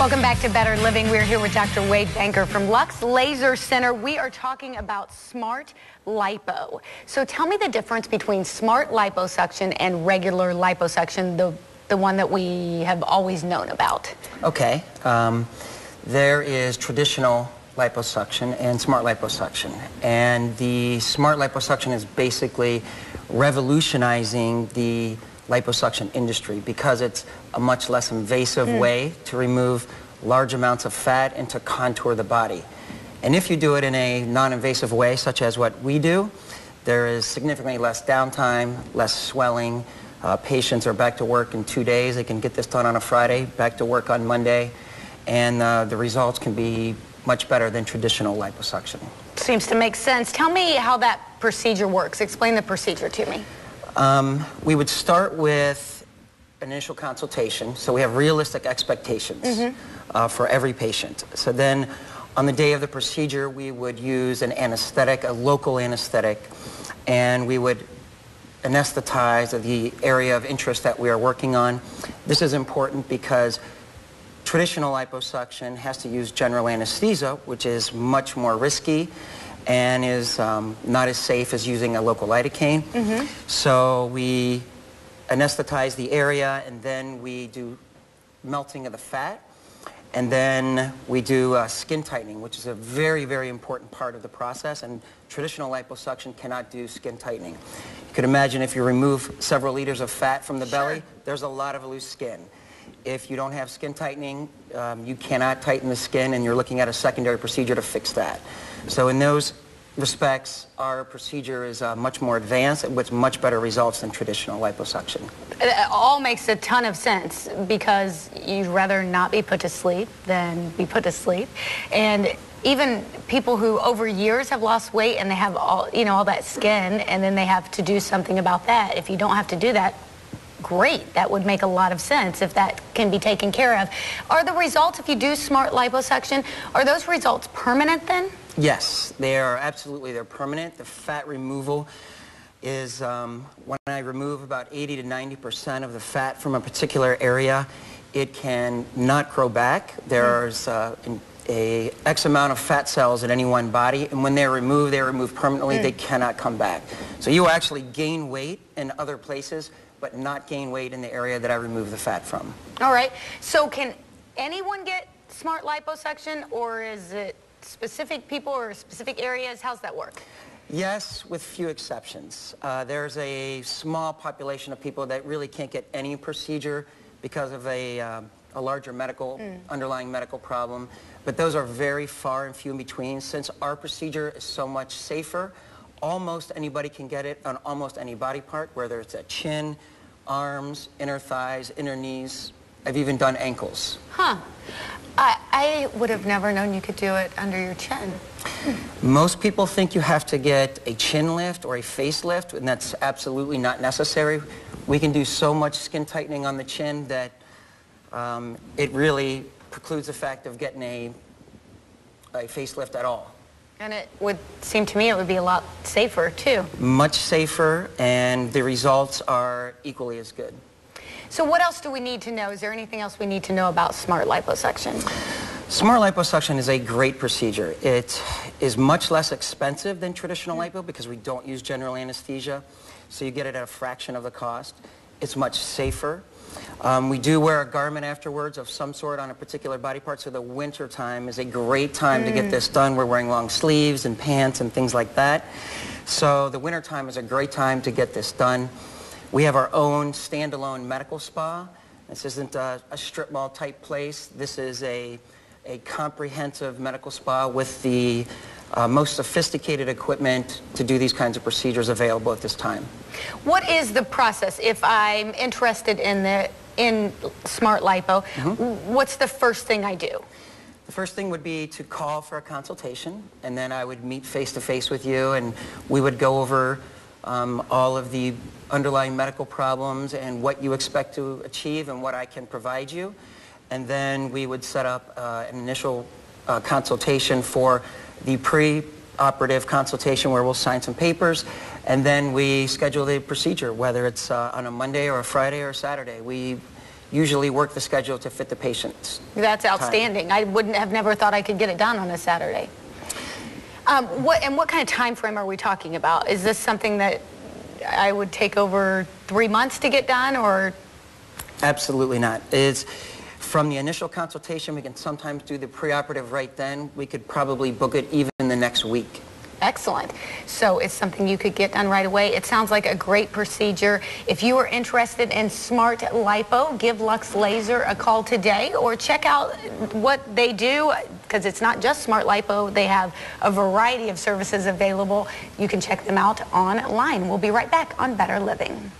Welcome back to Better Living. We're here with Dr. Wade Banker from Luxe Laser Center. We are talking about Smart Lipo. So tell me the difference between Smart Liposuction and regular liposuction, the one that we have always known about. Okay. There is traditional liposuction and smart liposuction. And the smart liposuction is basically revolutionizing the liposuction industry because it's a much less invasive way to remove large amounts of fat and to contour the body. And if you do it in a non-invasive way, such as what we do, there is significantly less downtime, less swelling. Patients are back to work in 2 days. They can get this done on a Friday, back to work on Monday, and the results can be much better than traditional liposuction. Seems to make sense. Tell me how that procedure works. Explain the procedure to me. We would start with an initial consultation, so we have realistic expectations for every patient. So then on the day of the procedure, we would use an anesthetic, a local anesthetic, and we would anesthetize the area of interest that we are working on. This is important because traditional liposuction has to use general anesthesia, which is much more risky and is not as safe as using a local lidocaine. So we anesthetize the area, and then we do melting of the fat, and then we do skin tightening, which is a very, very important part of the process, and traditional liposuction cannot do skin tightening. You could imagine if you remove several liters of fat from the belly, there's a lot of loose skin. If you don't have skin tightening, you cannot tighten the skin, and you're looking at a secondary procedure to fix that. So in those respects, our procedure is much more advanced with much better results than traditional liposuction. It all makes a ton of sense because you'd rather not be put to sleep than be put to sleep. And even people who over years have lost weight and they have all, all that skin, and then they have to do something about that. If you don't have to do that, great. That would make a lot of sense if that can be taken care of. Are the results, if you do smart liposuction, are those results permanent then? Yes, they are absolutely, they're permanent. The fat removal is, when I remove about 80 to 90% of the fat from a particular area, it can not grow back. There's a X amount of fat cells in any one body, and when they're removed permanently. They cannot come back. So you will actually gain weight in other places, but not gain weight in the area that I remove the fat from. All right. So can anyone get smart liposuction, or is it specific people or specific areas? How's that work? Yes, with few exceptions. There's a small population of people that really can't get any procedure because of a larger medical, underlying medical problem. But those are very far and few in between. Since our procedure is so much safer, almost anybody can get it on almost any body part, whether it's a chin, arms, inner thighs, inner knees. I've even done ankles. Huh. I would have never known you could do it under your chin. Most people think you have to get a chin lift or a facelift, and that's absolutely not necessary. We can do so much skin tightening on the chin that it really precludes the fact of getting a facelift at all. And it would seem to me it would be a lot safer, too. Much safer, and the results are equally as good. So what else do we need to know? Is there anything else we need to know about smart liposuction? Smart liposuction is a great procedure. It is much less expensive than traditional lipo because we don't use general anesthesia, so you get it at a fraction of the cost. It's much safer. We do wear a garment afterwards of some sort on a particular body part, so the winter time is a great time to get this done. We're wearing long sleeves and pants and things like that. So the winter time is a great time to get this done. We have our own standalone medical spa. This isn't a strip mall type place. This is a comprehensive medical spa with the most sophisticated equipment to do these kinds of procedures available at this time. What is the process if I'm interested in smart lipo? What's the first thing I do? The first thing would be to call for a consultation, and then I would meet face-to-face with you, and we would go over all of the underlying medical problems and what you expect to achieve and what I can provide you. And then we would set up an initial consultation for the pre-operative consultation where we'll sign some papers, and then we schedule the procedure, whether it's on a Monday or a Friday or a Saturday. We usually work the schedule to fit the patient's That's time. outstanding. I wouldn't have never thought I could get it done on a Saturday. What kind of time frame are we talking about? Is this something that I would take over 3 months to get done, or? Absolutely not. It's from the initial consultation, we can sometimes do the preoperative right then. We could probably book it even the next week. Excellent. So it's something you could get done right away. It sounds like a great procedure. If you are interested in Smart Lipo, give Luxe Laser a call today, or check out what they do, because it's not just Smart Lipo. They have a variety of services available. You can check them out online. We'll be right back on Better Living.